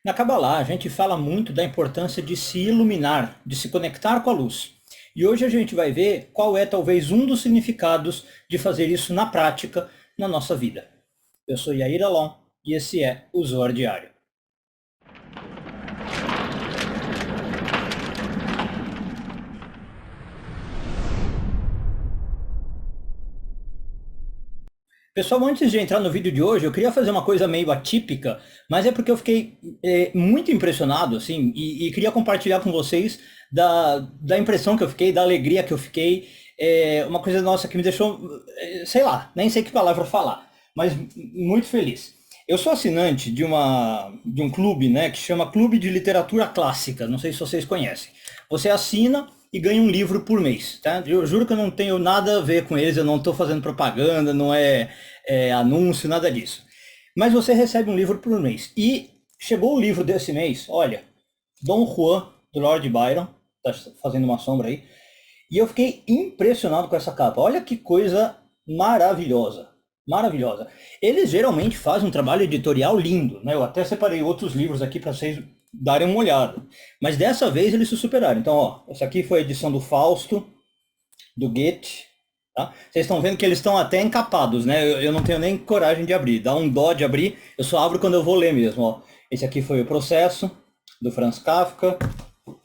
Na Kabbalah, a gente fala muito da importância de se iluminar, de se conectar com a luz. E hoje a gente vai ver qual é talvez um dos significados de fazer isso na prática, na nossa vida. Eu sou Yair Alon e esse é o Zohar Diário. Pessoal, antes de entrar no vídeo de hoje, eu queria fazer uma coisa meio atípica, mas é porque eu fiquei muito impressionado, assim, e queria compartilhar com vocês da impressão que eu fiquei, da alegria que eu fiquei, uma coisa nossa que me deixou, sei lá, nem sei que palavra falar, mas muito feliz. Eu sou assinante de um clube, né, que chama Clube de Literatura Clássica, não sei se vocês conhecem. Você assina e ganha um livro por mês, tá? Eu juro que eu não tenho nada a ver com eles, eu não estou fazendo propaganda, não é anúncio, nada disso. Mas você recebe um livro por mês. E chegou o livro desse mês, olha, Dom Juan, do Lord Byron, tá fazendo uma sombra aí, e eu fiquei impressionado com essa capa. Olha que coisa maravilhosa. Maravilhosa. Eles geralmente fazem um trabalho editorial lindo, né? Eu até separei outros livros aqui para vocês darem uma olhada. Mas dessa vez eles se superaram. Então, ó, essa aqui foi a edição do Fausto, do Goethe. Tá? Vocês estão vendo que eles estão até encapados, né? Eu não tenho nem coragem de abrir. Dá um dó de abrir. Eu só abro quando eu vou ler mesmo. Ó. Esse aqui foi o Processo, do Franz Kafka.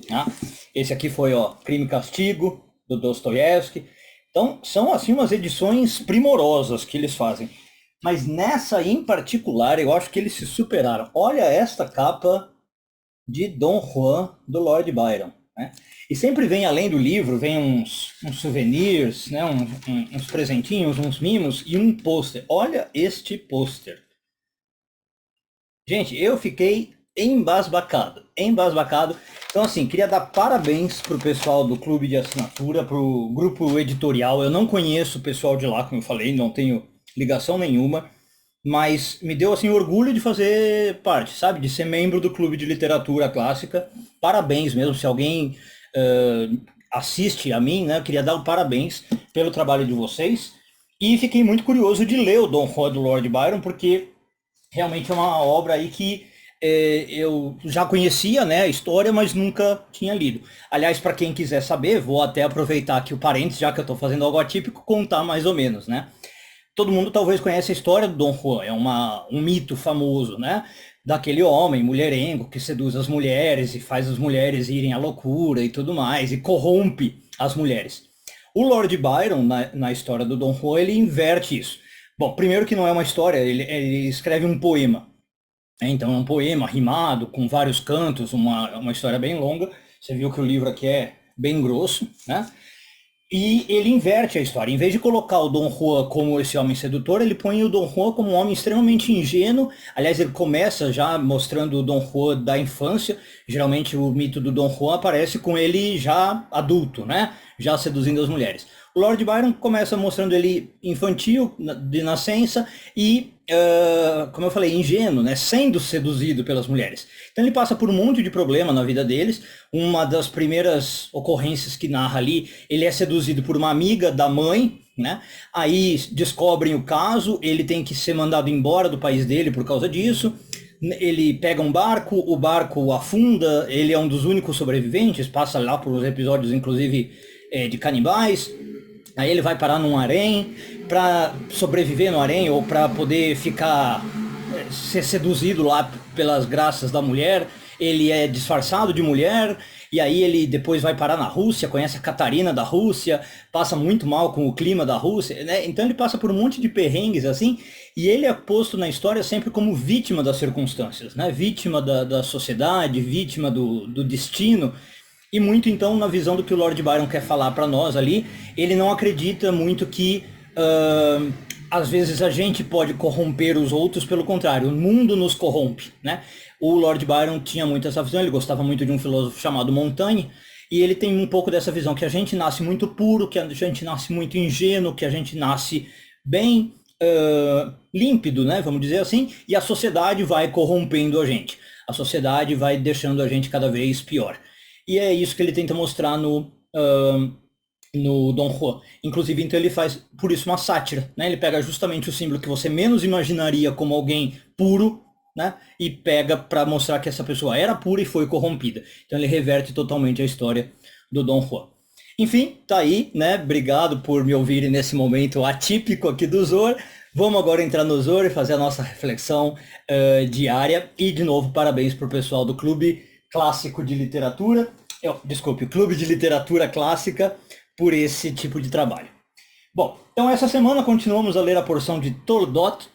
Tá? Esse aqui foi, ó, Crime e Castigo, do Dostoiévski. Então, são assim umas edições primorosas que eles fazem. Mas nessa em particular, eu acho que eles se superaram. Olha esta capa de Dom Juan, do Lord Byron. Né? E sempre vem, além do livro, vem uns souvenirs, né? Uns presentinhos, uns mimos e um pôster. Olha este pôster. Gente, eu fiquei embasbacado, embasbacado. Então, assim, queria dar parabéns pro pessoal do clube de assinatura, pro grupo editorial. Eu não conheço o pessoal de lá, como eu falei, não tenho ligação nenhuma, mas me deu, assim, orgulho de fazer parte, sabe? De ser membro do clube de literatura clássica. Parabéns mesmo, se alguém assiste a mim, né? Eu queria dar um parabéns pelo trabalho de vocês. E fiquei muito curioso de ler o Dom Juan do Lord Byron, porque realmente é uma obra aí que eu já conhecia, né, a história, mas nunca tinha lido. Aliás, para quem quiser saber, vou até aproveitar aqui o parênteses, já que eu estou fazendo algo atípico, contar mais ou menos, né? Todo mundo talvez conhece a história do Dom Juan, é um mito famoso, né? Daquele homem mulherengo que seduz as mulheres e faz as mulheres irem à loucura e tudo mais, e corrompe as mulheres. O Lord Byron, na história do Dom Juan, ele inverte isso. Bom, primeiro que não é uma história, ele escreve um poema. Então é um poema rimado, com vários cantos, uma história bem longa. Você viu que o livro aqui é bem grosso, né? E ele inverte a história. Em vez de colocar o Dom Juan como esse homem sedutor, ele põe o Dom Juan como um homem extremamente ingênuo. Aliás, ele começa já mostrando o Dom Juan da infância. Geralmente o mito do Dom Juan aparece com ele já adulto, né? Já seduzindo as mulheres. O Lord Byron começa mostrando ele infantil, de nascença, e, como eu falei, ingênuo, né? Sendo seduzido pelas mulheres. Então ele passa por um monte de problema na vida deles. Uma das primeiras ocorrências que narra ali, ele é seduzido por uma amiga da mãe, né? Aí descobrem o caso, ele tem que ser mandado embora do país dele por causa disso. Ele pega um barco, o barco afunda, ele é um dos únicos sobreviventes, passa lá por uns episódios, inclusive, de canibais. Aí ele vai parar num harém para sobreviver no harém ou para poder ficar ser seduzido lá pelas graças da mulher. Ele é disfarçado de mulher e aí ele depois vai parar na Rússia, conhece a Catarina da Rússia, passa muito mal com o clima da Rússia, né? Então ele passa por um monte de perrengues assim e ele é posto na história sempre como vítima das circunstâncias, né? Vítima da sociedade, vítima do destino. E muito então na visão do que o Lord Byron quer falar para nós ali, ele não acredita muito que às vezes a gente pode corromper os outros, pelo contrário, o mundo nos corrompe, né? O Lord Byron tinha muito essa visão, ele gostava muito de um filósofo chamado Montaigne, e ele tem um pouco dessa visão, que a gente nasce muito puro, que a gente nasce muito ingênuo, que a gente nasce bem límpido, né? Vamos dizer assim, e a sociedade vai corrompendo a gente. A sociedade vai deixando a gente cada vez pior. E é isso que ele tenta mostrar no Dom Juan. Inclusive, então ele faz, por isso, uma sátira, né? Ele pega justamente o símbolo que você menos imaginaria como alguém puro, né? E pega para mostrar que essa pessoa era pura e foi corrompida. Então ele reverte totalmente a história do Dom Juan. Enfim, tá aí, né? Obrigado por me ouvirem nesse momento atípico aqui do Zor. Vamos agora entrar no Zor e fazer a nossa reflexão diária. E, de novo, parabéns para o pessoal do Clube Clássico de Literatura. Desculpe, Clube de Literatura Clássica por esse tipo de trabalho. Bom, então essa semana continuamos a ler a porção de Toldot.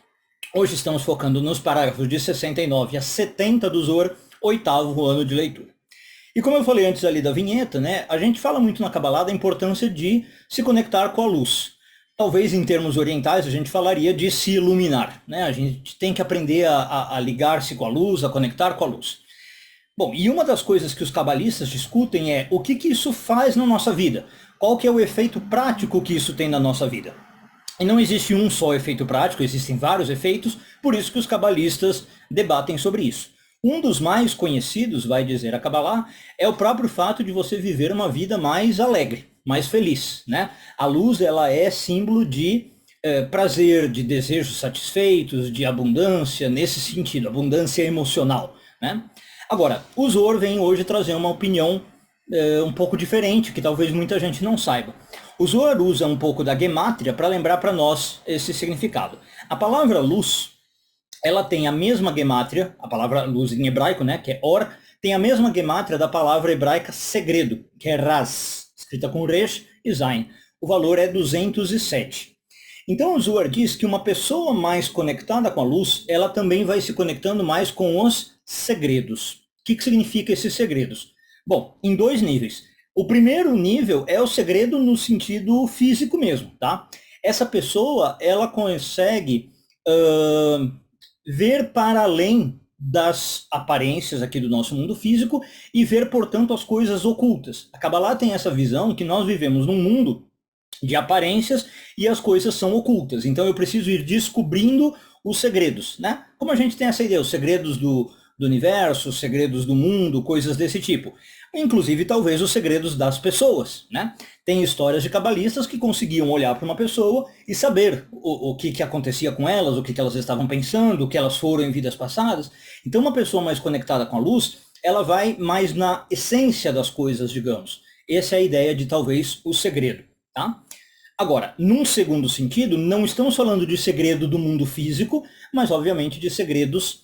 Hoje estamos focando nos parágrafos de 69 a 70 do Zor, 8º ano de leitura. E como eu falei antes ali da vinheta, né, a gente fala muito na Kabbalah da importância de se conectar com a luz. Talvez em termos orientais a gente falaria de se iluminar, né? A gente tem que aprender a ligar-se com a luz, a conectar com a luz. Bom, e uma das coisas que os cabalistas discutem é o que isso faz na nossa vida? Qual que é o efeito prático que isso tem na nossa vida? E não existe um só efeito prático, existem vários efeitos, por isso que os cabalistas debatem sobre isso. Um dos mais conhecidos, vai dizer a Kabbalah, é o próprio fato de você viver uma vida mais alegre, mais feliz, né? A luz, ela é símbolo de prazer, de desejos satisfeitos, de abundância, nesse sentido, abundância emocional, né? Agora, o Zor vem hoje trazer uma opinião um pouco diferente, que talvez muita gente não saiba. O Zohar usa um pouco da gemátria para lembrar para nós esse significado. A palavra luz, ela tem a mesma gemátria, a palavra luz em hebraico, né, que é or, tem a mesma gemátria da palavra hebraica segredo, que é raz, escrita com resh e zain. O valor é 207. Então o Zohar diz que uma pessoa mais conectada com a luz, ela também vai se conectando mais com os segredos. O que significa esses segredos? Bom, em dois níveis. O primeiro nível é o segredo no sentido físico mesmo, tá? Essa pessoa, ela consegue ver para além das aparências aqui do nosso mundo físico e ver, portanto, as coisas ocultas. A Kabbalah tem essa visão que nós vivemos num mundo de aparências e as coisas são ocultas. Então eu preciso ir descobrindo os segredos, né? Como a gente tem essa ideia, os segredos do universo, os segredos do mundo, coisas desse tipo. Inclusive, talvez, os segredos das pessoas, né? Tem histórias de cabalistas que conseguiam olhar para uma pessoa e saber o que acontecia com elas, o que elas estavam pensando, o que elas foram em vidas passadas. Então, uma pessoa mais conectada com a luz, ela vai mais na essência das coisas, digamos. Essa é a ideia de, talvez, o segredo, tá? Agora, num segundo sentido, não estamos falando de segredo do mundo físico, mas, obviamente, de segredos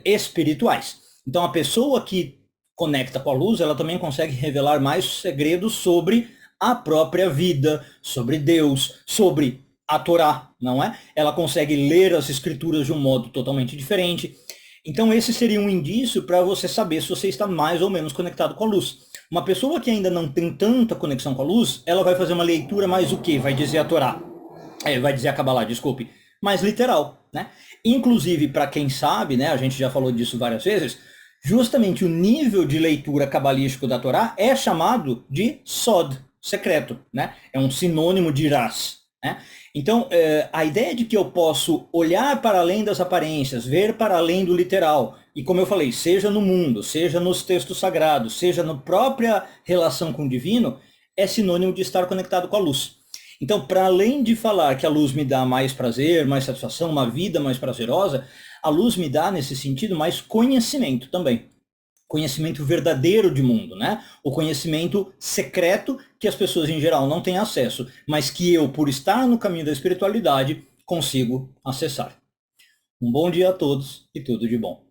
espirituais. Então, a pessoa que conecta com a luz, ela também consegue revelar mais segredos sobre a própria vida, sobre Deus, sobre a Torá, não é? Ela consegue ler as escrituras de um modo totalmente diferente. Então esse seria um indício para você saber se você está mais ou menos conectado com a luz. Uma pessoa que ainda não tem tanta conexão com a luz, ela vai fazer uma leitura mais o quê? Vai dizer a Torá. Vai dizer a Kabbalah, desculpe. Mais literal, né? Inclusive, para quem sabe, né, a gente já falou disso várias vezes, justamente o nível de leitura cabalístico da Torá é chamado de Sod, secreto, né? É um sinônimo de Ras, né? Então, a ideia de que eu posso olhar para além das aparências, ver para além do literal, e como eu falei, seja no mundo, seja nos textos sagrados, seja na própria relação com o divino, é sinônimo de estar conectado com a luz. Então, para além de falar que a luz me dá mais prazer, mais satisfação, uma vida mais prazerosa, a luz me dá, nesse sentido, mais conhecimento também. Conhecimento verdadeiro de mundo, né? O conhecimento secreto que as pessoas em geral não têm acesso, mas que eu, por estar no caminho da espiritualidade, consigo acessar. Um bom dia a todos e tudo de bom.